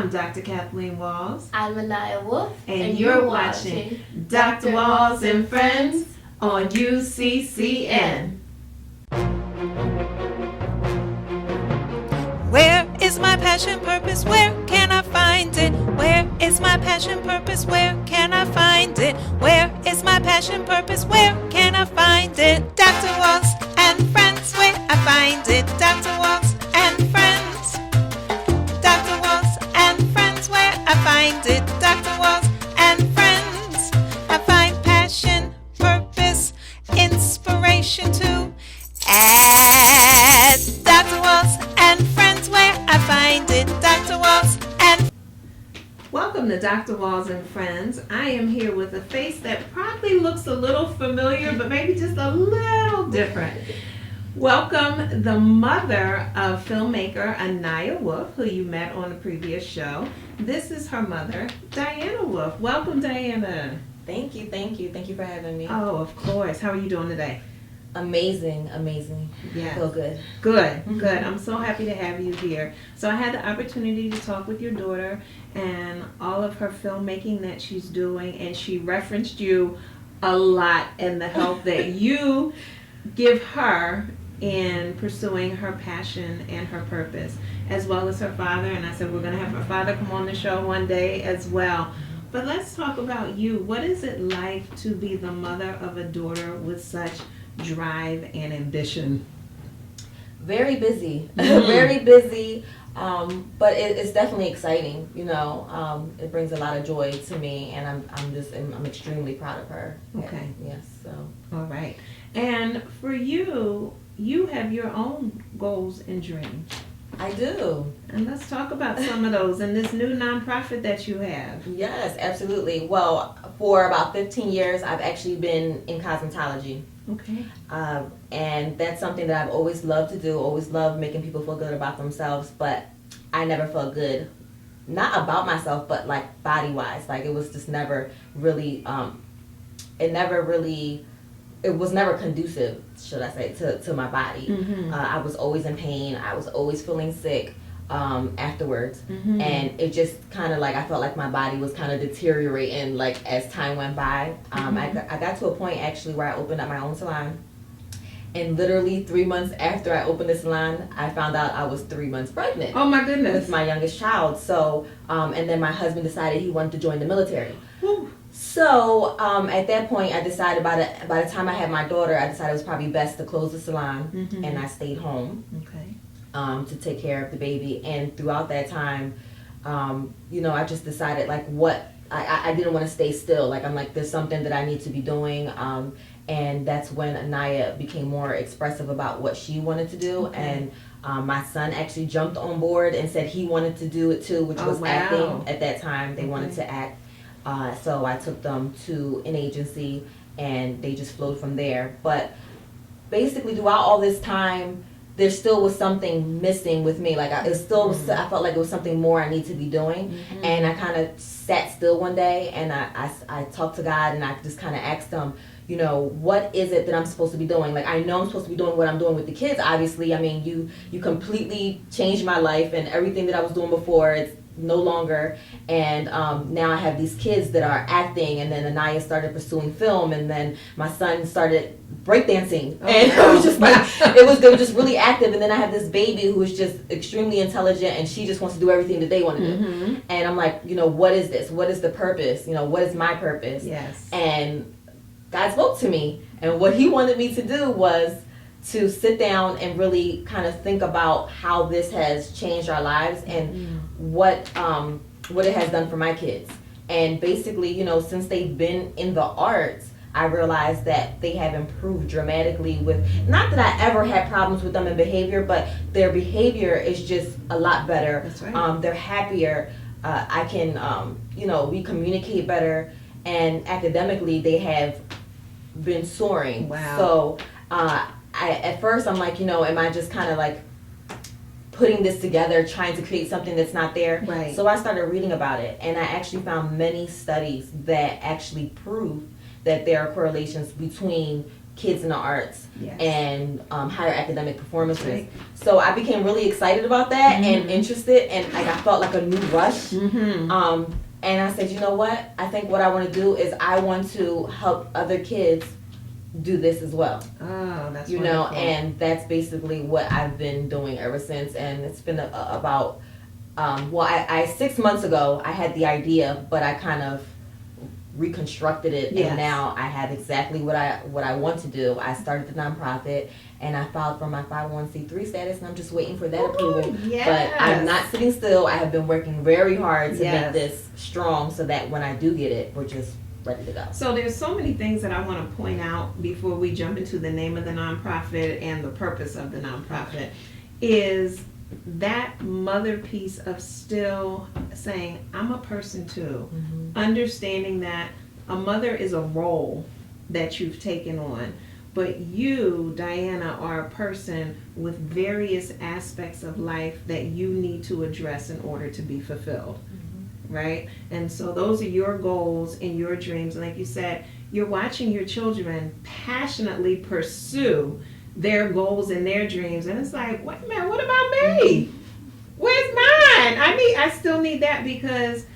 I'm Dr. Kathleen Walls. I'm ANIYA WOLFE. And you're watching Dr. Walls and Friends on UCCN. Where is my passion, purpose? Where can I find it? Where is my passion, purpose? Where can I find it? Where is my passion, purpose? Where can I find it? Dr. Walls and Friends, where I find it. Dr. Walls and Friends. Dr. Walls and Friends, where I find it. Dr. Walls and Friends. I find passion, purpose, inspiration too. At Dr. Walls and Friends, where I find it. Dr. Walls and Welcome to Dr. Walls and Friends. I am here with a face that probably looks a little familiar, but maybe just a little different. Welcome the mother of filmmaker ANIYA WOLFE, who you met on a previous show. This is her mother, Diana WOLFE. Welcome, Diana. Thank you for having me. Oh, of course. How are you doing today? Amazing. Yeah. Feel good. Good. I'm so happy to have you here. So I had the opportunity to talk with your daughter and all of her filmmaking that she's doing, and she referenced you a lot and the help that you give her in pursuing her passion and her purpose, as well as her father. And I said we're going to have her father come on the show one day as well. But let's talk about you. What is it like to be the mother of a daughter with such drive and ambition? Very busy. Very busy. But it's definitely exciting. It brings a lot of joy to me, and I'm extremely proud of her. Okay. Yes. So. All right. And for you, you have your own goals and dreams. I do. And let's talk about some of those and this new nonprofit that you have. Yes, absolutely. Well, for about 15 years, I've actually been in cosmetology. Okay. And that's something that I've always loved to do, always loved making people feel good about themselves, but I never felt good, not about myself, but like body-wise. Like it was just never really, it was never conducive, should I say, to my body. Mm-hmm. I was always in pain. I was always feeling sick afterwards. Mm-hmm. And it just kind of like, I felt like my body was kind of deteriorating like as time went by. I got to a point actually where I opened up my own salon. And literally 3 months after I opened the salon, I found out I was 3 months pregnant. Oh my goodness. With my youngest child. So, and then my husband decided he wanted to join the military. Whew. So at that point, I decided by the time I had my daughter, I decided it was probably best to close the salon, and I stayed home. Okay. To take care of the baby. And throughout that time, I just decided like I didn't want to stay still. Like I'm like, there's something that I need to be doing. And that's when ANIYA became more expressive about what she wanted to do. Okay. And my son actually jumped on board and said he wanted to do it too, which was acting at that time. They wanted to act. So I took them to an agency and they just flowed from there. But basically throughout all this time, there still was something missing with me. Like I felt like it was something more I need to be doing. Mm-hmm. And I kind of sat still one day and I talked to God and I just kind of asked him, what is it that I'm supposed to be doing? Like I know I'm supposed to be doing what I'm doing with the kids, obviously. I mean, you completely changed my life and everything that I was doing before, it's no longer. And now I have these kids that are acting, and then ANIYA started pursuing film, and then my son started breakdancing. Oh, and wow. It was just like, they were just really active. And then I have this baby who is just extremely intelligent, and she just wants to do everything that they want to do. Mm-hmm. And I'm like, what is this? What is the purpose? What is my purpose? Yes. And God spoke to me, and what he wanted me to do was to sit down and really kind of think about how this has changed our lives and what it has done for my kids. And basically, since they've been in the arts, I realized that they have improved dramatically with, not that I ever had problems with them in behavior, but their behavior is just a lot better. That's right. They're happier. I can, we communicate better, and academically they have been soaring. Wow. So at first I'm like, am I just kind of like putting this together, trying to create something that's not there? Right. So I started reading about it, and I actually found many studies that actually prove that there are correlations between kids in the arts Yes. and higher academic performances. Right. So I became really excited about that and interested, and like I felt like a new rush. And I said, you know what? I think what I want to do is I want to help other kids do this as well. Oh, that's You know, wonderful. and that's basically what I've been doing ever since. And it's been about, I 6 months ago, I had the idea, but I kind of reconstructed it, Yes. and now I have exactly what I want to do. I started the nonprofit, and I filed for my 501c3 status, and I'm just waiting for that approval. Yes. But I'm not sitting still. I have been working very hard to Yes. make this strong so that when I do get it, we're just ready to go. So there's so many things that I want to point out before we jump into the name of the nonprofit and the purpose of the nonprofit. Is that mother piece of still saying, I'm a person too. Understanding that a mother is a role that you've taken on. But you, Diana, are a person with various aspects of life that you need to address in order to be fulfilled. Right? And so those are your goals and your dreams. And like you said, you're watching your children passionately pursue their goals and their dreams. And it's like, wait a minute, what about me? Where's mine? I still need that, because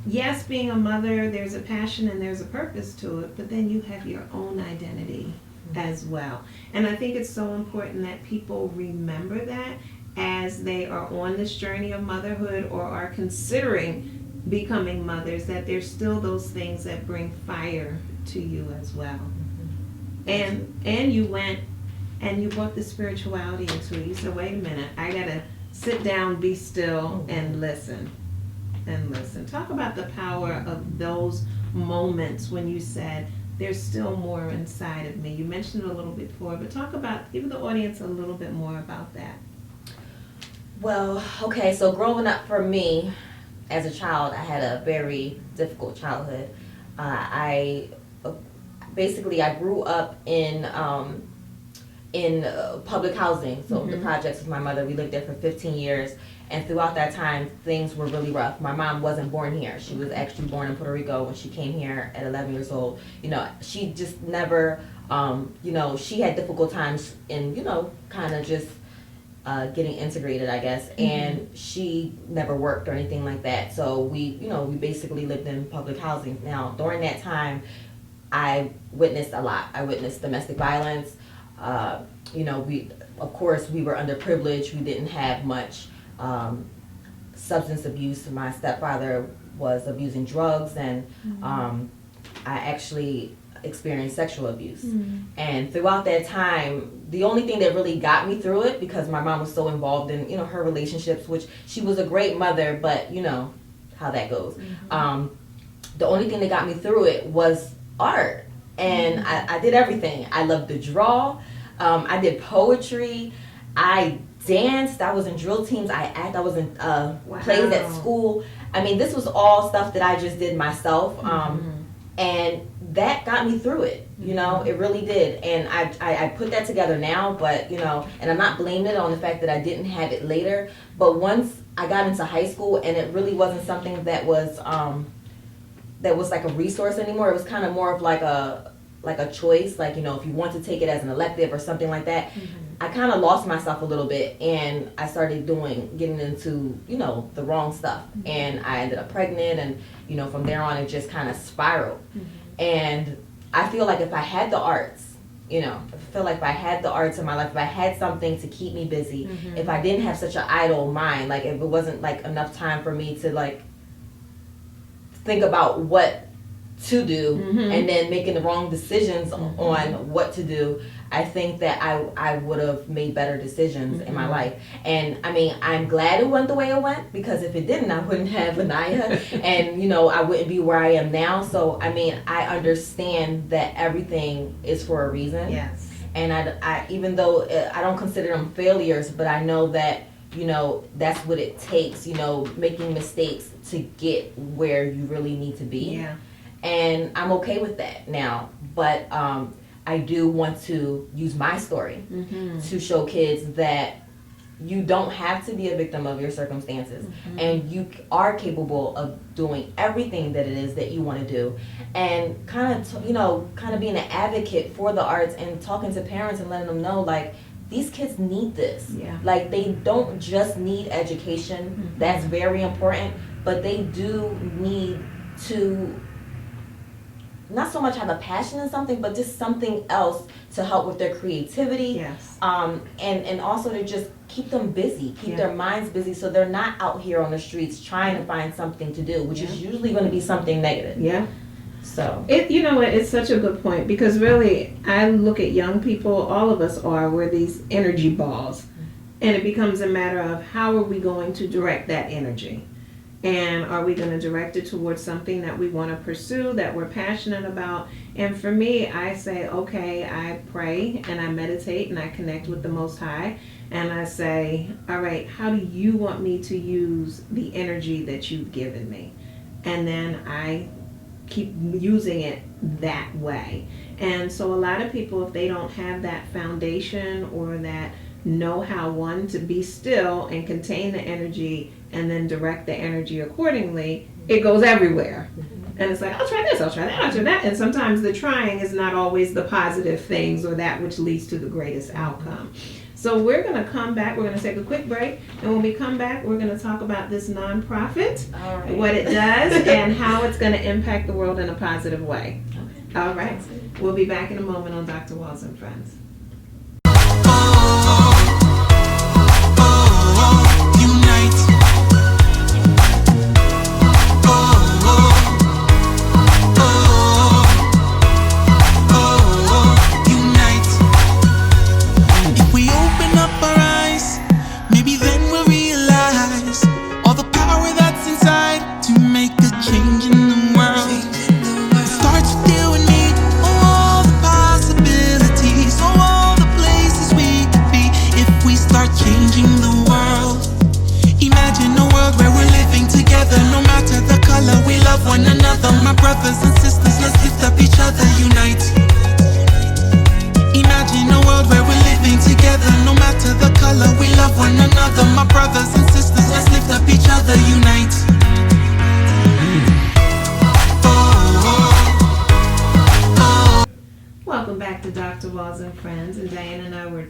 yes, being a mother, there's a passion and there's a purpose to it, but then you have your own identity as well. And I think it's so important that people remember that as they are on this journey of motherhood or are considering becoming mothers, that there's still those things that bring fire to you as well. And you went and you brought the spirituality into it. You said, wait a minute, I gotta sit down, be still, and listen. Talk about the power of those moments when you said, there's still more inside of me. You mentioned it a little bit before, but talk about, give the audience a little bit more about that. Well, okay, so growing up for me, as a child, I had a very difficult childhood. I grew up in public housing, so the projects with my mother. We lived there for 15 years, and throughout that time, things were really rough. My mom wasn't born here; she was actually born in Puerto Rico. When she came here at 11 years old, she just never, she had difficult times in, kind of just getting integrated, I guess, and she never worked or anything like that. So we basically lived in public housing. Now, during that time, I witnessed a lot. I witnessed domestic violence. We were underprivileged. We didn't have much substance abuse. My stepfather was abusing drugs, and I actually experienced sexual abuse. And throughout that time, the only thing that really got me through it, because my mom was so involved in her relationships, which she was a great mother, but you know how that goes. The only thing that got me through it was art. And I did everything. I loved to draw. I did poetry. I danced. I was in drill teams. I was in plays at school. I mean, this was all stuff that I just did myself. And that got me through it. It really did. And I put that together now, but, and I'm not blaming it on the fact that I didn't have it later. But once I got into high school, and it really wasn't something that was like a resource anymore. It was kind of more of like a choice, like, if you want to take it as an elective or something like that. I kind of lost myself a little bit, and I started getting into, the wrong stuff. And I ended up pregnant, and, from there on, it just kind of spiraled. And I feel like if I had the arts, in my life, if I had something to keep me busy, if I didn't have such an idle mind, like if it wasn't like enough time for me to like think about what to do and then making the wrong decisions on what to do, I think that I would have made better decisions in my life. And I mean, I'm glad it went the way it went, because if it didn't, I wouldn't have ANIYA and I wouldn't be where I am now. So I mean, I understand that everything is for a reason. Yes. And I even though I don't consider them failures, but I know that that's what it takes, making mistakes to get where you really need to be. Yeah. And I'm okay with that now. But I do want to use my story to show kids that you don't have to be a victim of your circumstances, and you are capable of doing everything that it is that you want to do, and kind of being an advocate for the arts and talking to parents and letting them know, like, these kids need this. Yeah. Like, they don't just need education. That's very important, but they do need to not so much have a passion in something, but just something else to help with their creativity. Yes. And also to just keep them busy, keep their minds busy, so they're not out here on the streets trying to find something to do, which is usually going to be something negative. Yeah. So You know what, it's such a good point, because really I look at young people, all of us we're these energy balls, and it becomes a matter of how are we going to direct that energy. And are we going to direct it towards something that we want to pursue, that we're passionate about? And for me, I say, okay, I pray and I meditate and I connect with the Most High. And I say, all right, how do you want me to use the energy that you've given me? And then I keep using it that way. And so a lot of people, if they don't have that foundation or that know how, one, to be still and contain the energy and then direct the energy accordingly, it goes everywhere. And it's like, I'll try this, I'll try that, I'll try that. And sometimes the trying is not always the positive things or that which leads to the greatest outcome. So we're going to come back, we're going to take a quick break, and when we come back, we're going to talk about this nonprofit, what it does, and how it's going to impact the world in a positive way. Okay. All right. We'll be back in a moment on Dr. Walls and Friends.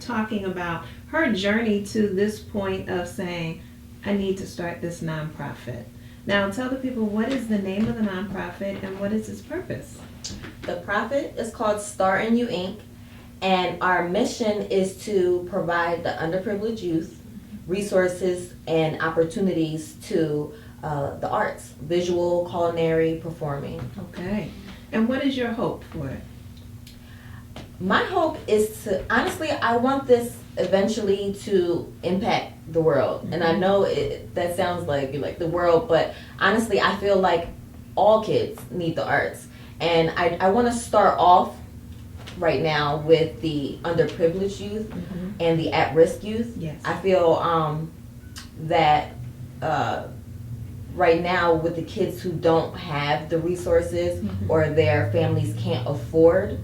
Talking about her journey to this point of saying, I need to start this nonprofit. Now tell the people, what is the name of the nonprofit and what is its purpose? The profit is called Start in You Inc. And our mission is to provide the underprivileged youth resources and opportunities to the arts, visual, culinary, performing. Okay. And what is your hope for it? My hope is to, honestly, I want this eventually to impact the world. And I know that sounds like the world, but honestly, I feel like all kids need the arts. And I want to start off right now with the underprivileged youth and the at-risk youth. Yes. I feel that right now with the kids who don't have the resources or their families can't afford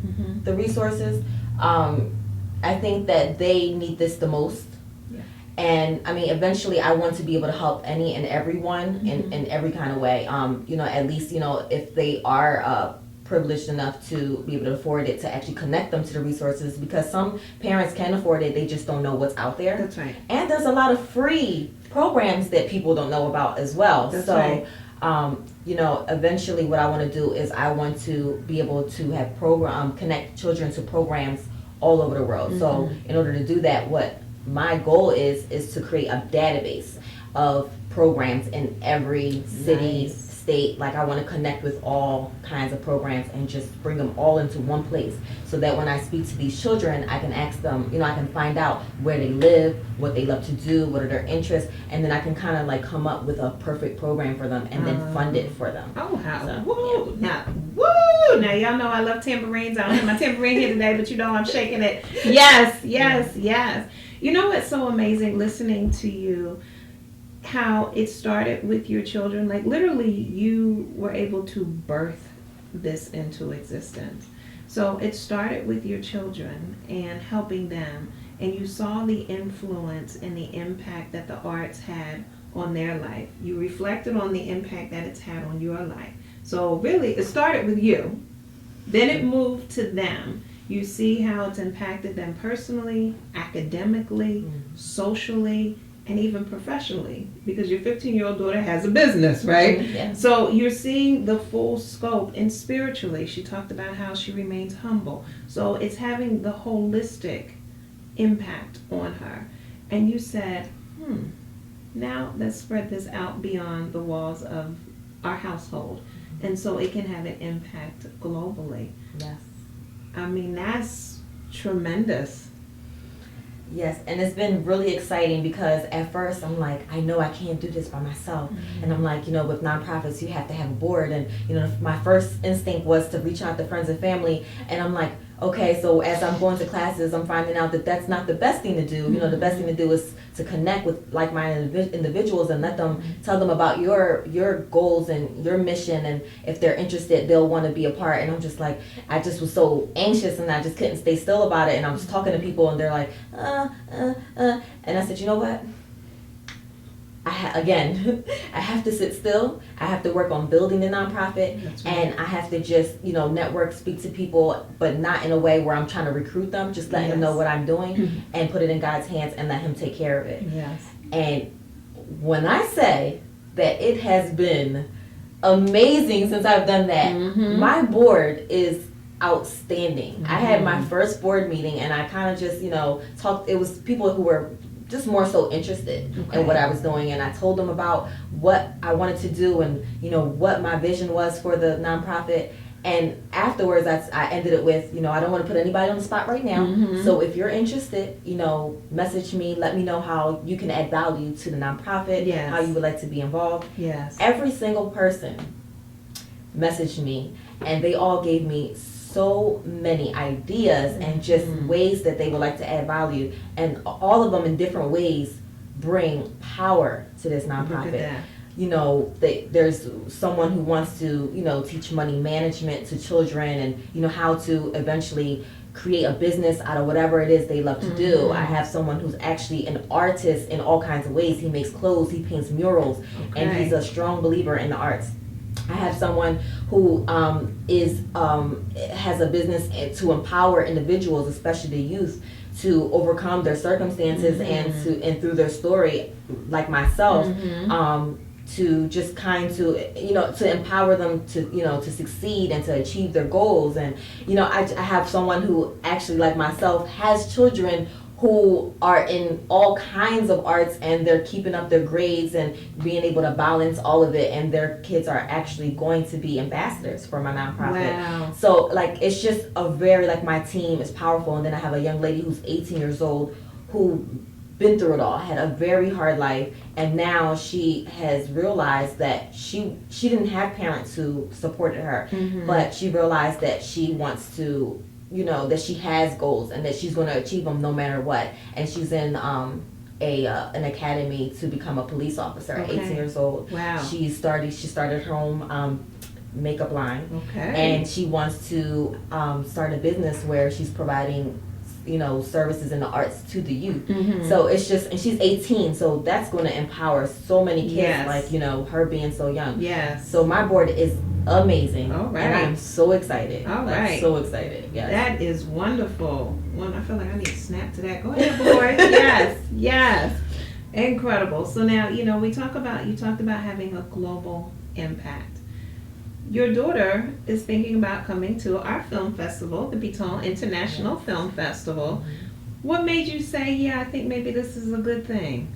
the resources, I think that they need this the most. Yeah. And I mean, eventually I want to be able to help any and everyone in every kind of way. At least, if they are privileged enough to be able to afford it, to actually connect them to the resources, because some parents can afford it, they just don't know what's out there. That's right. And there's a lot of free programs that people don't know about as well. That's so right. Eventually what I want to do is I want to be able to have connect children to programs all over the world. So in order to do that, what my goal is to create a database of programs in every city, state. Like, I want to connect with all kinds of programs and just bring them all into one place, so that when I speak to these children, I can ask them, I can find out where they live, what they love to do, what are their interests, and then I can kind of like come up with a perfect program for them and then fund it for them. Oh, how? So, woo! yeah. Now y'all know I love tambourines. I don't have my tambourine here today, but I'm shaking it. Yes. You know what's so amazing listening to you, how it started with your children. Like, literally you were able to birth this into existence. So it started with your children and helping them, and you saw the influence and the impact that the arts had on their life. You reflected on the impact that it's had on your life. So really, it started with you, then it moved to them. You see how it's impacted them personally, academically, socially, and even professionally, because your 15-year-old daughter has a business, right? Yeah. So you're seeing the full scope. And spiritually, she talked about how she remains humble. So it's having the holistic impact on her. And you said, now let's spread this out beyond the walls of our household. And so it can have an impact globally. Yes. I mean, that's tremendous. Yes, and it's been really exciting because at first I'm like, I know I can't do this by myself. And I'm like, with nonprofits, you have to have a board. And, my first instinct was to reach out to friends and family. And I'm like, okay, so as I'm going to classes, I'm finding out that that's not the best thing to do. The best thing to do is to connect with like-minded individuals and let them tell them about your goals and your mission. And if they're interested, they'll want to be a part. And I'm just like, I just was so anxious and I just couldn't stay still about it. And I was talking to people and they're like, and I said, you know what? I have to sit still. I have to work on building the nonprofit, and I have to just, network, speak to people, but not in a way where I'm trying to recruit them. Just let him know what I'm doing and put it in God's hands and let him take care of it. Yes. And when I say that it has been amazing since I've done that, my board is outstanding. I had my first board meeting and I kind of just, talked. It was people who were just more so interested in what I was doing, and I told them about what I wanted to do and what my vision was for the nonprofit. And afterwards I ended it with, I don't want to put anybody on the spot right now, so if you're interested, message me, let me know how you can add value to the nonprofit, how you would like to be involved. Every single person messaged me and they all gave me so many ideas and just ways that they would like to add value, and all of them in different ways bring power to this nonprofit. There's someone who wants to teach money management to children and how to eventually create a business out of whatever it is they love to do. I have someone who's actually an artist in all kinds of ways. He makes clothes, he paints murals, and he's a strong believer in the arts. I have someone who has a business to empower individuals, especially the youth, to overcome their circumstances and through their story, like myself, to just to empower them to succeed and to achieve their goals. And I have someone who actually, like myself, has children who are in all kinds of arts and they're keeping up their grades and being able to balance all of it, and their kids are actually going to be ambassadors for my nonprofit. Wow. So it's just a very, my team is powerful. And then I have a young lady who's 18 years old who been through it all, had a very hard life, and now she has realized that she didn't have parents who supported her, but she realized that she wants to that she has goals and that she's going to achieve them no matter what. And she's in an academy to become a police officer at 18 years old. Wow. She started her own makeup line. And she wants to start a business where she's providing services in the arts to the youth. So it's just, and she's 18, so that's going to empower so many kids, her being so young. So my board is amazing. And I'm so excited. So excited. That is wonderful. I feel like I need to snap to that. Go ahead, board. Yes. Incredible. So now, you talked about having a global impact. Your daughter is thinking about coming to our film festival, the Piton International Film Festival. What made you say, I think maybe this is a good thing?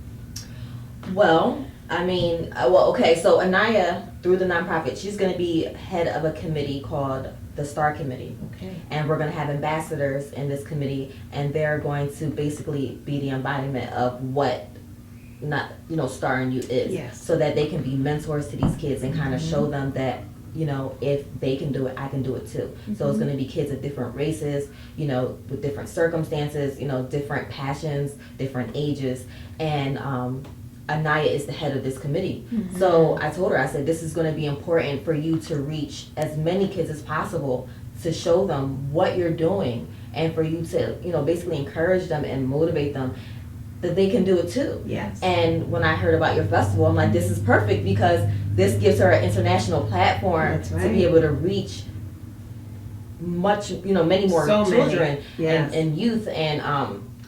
Well, so ANIYA, through the nonprofit, she's going to be head of a committee called the STAR Committee. And we're going to have ambassadors in this committee, and they're going to basically be the embodiment of what Star in You is. So that they can be mentors to these kids and kind of show them that if they can do it, I can do it too. So it's going to be kids of different races, with different circumstances, different passions, different ages. And ANIYA is the head of this committee. So I told her, I said, this is going to be important for you to reach as many kids as possible, to show them what you're doing and for you to, basically encourage them and motivate them that they can do it too. Yes. And when I heard about your festival, I'm like, this is perfect because this gives her an international platform That's right. to be able to reach many more So many. children Yes. and youth. And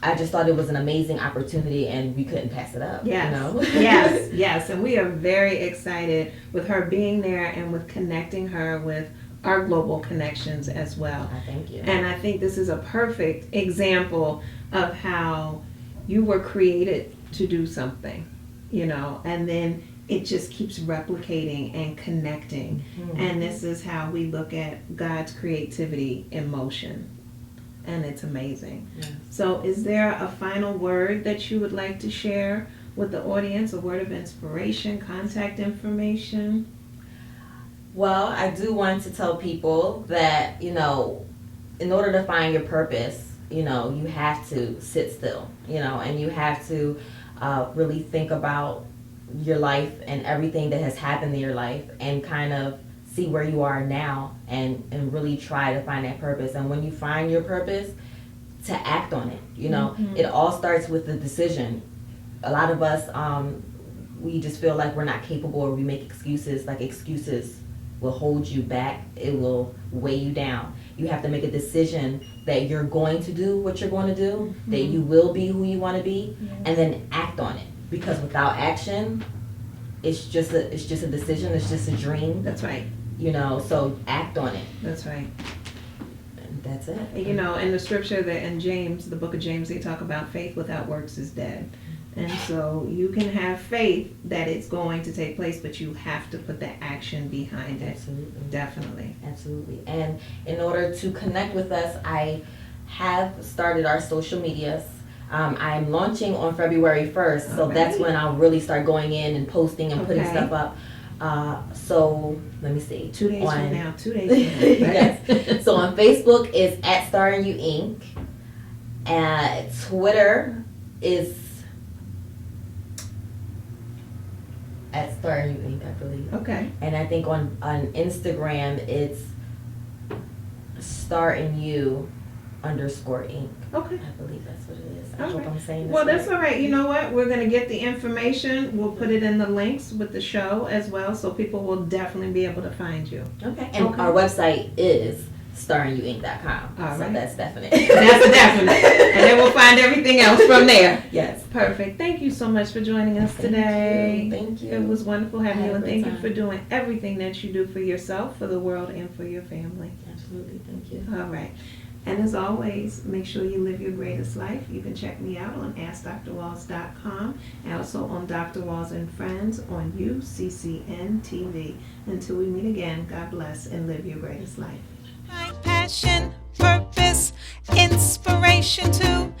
I just thought it was an amazing opportunity, and we couldn't pass it up. Yes, yes, and we are very excited with her being there and with connecting her with our global connections as well. Thank you. And I think this is a perfect example of how you were created to do something, and then it just keeps replicating and connecting. Mm-hmm. And this is how we look at God's creativity in motion. And it's amazing. Yes. So is there a final word that you would like to share with the audience, a word of inspiration, contact information? Well, I do want to tell people that, in order to find your purpose, you have to sit still, and you have to really think about your life and everything that has happened in your life and kind of see where you are now and really try to find that purpose. And when you find your purpose, to act on it. Mm-hmm. It all starts with the decision. A lot of us, we just feel like we're not capable, or we make excuses. Like, excuses will hold you back. It will weigh you down. You have to make a decision that you're going to do what you're going to do, Mm-hmm. that you will be who you want to be, Yes. and then act on it. Because without action, it's just a decision. It's just a dream. That's right. So act on it. That's right. And that's it. In the scripture that in James, the book of James, they talk about faith without works is dead. And so you can have faith that it's going to take place, but you have to put the action behind it. Absolutely. Definitely. Absolutely. And in order to connect with us, I have started our social medias. I'm launching on February 1st, so that's when I'll really start going in and posting and putting stuff up. So let me see. 2 days from now. 2 days from now. Yes. So on Facebook is @StarInYou Inc. Twitter is @StarInYou Inc. I believe. Okay. And I think on Instagram it's StarInYou _Inc. Okay. I believe that's what it is. I All hope right. I'm saying this Well, right. that's all right. You know what? We're going to get the information. We'll put it in the links with the show as well, so people will definitely be able to find you. Okay. And Okay. our website is StarInYouInc.com. All So right. that's definite. That's a definite. And then we'll find everything else from there. Yes. Perfect. Thank you so much for joining us today. Thank you. It was wonderful having I you, had and a thank great you for time. doing everything that you do for yourself, for the world, and for your family. Absolutely. Thank you. All right. And as always, make sure you live your greatest life. You can check me out on AskDrWalls.com and also on Dr. Walls and Friends on UCCN TV. Until we meet again, God bless and live your greatest life. My passion, purpose, inspiration to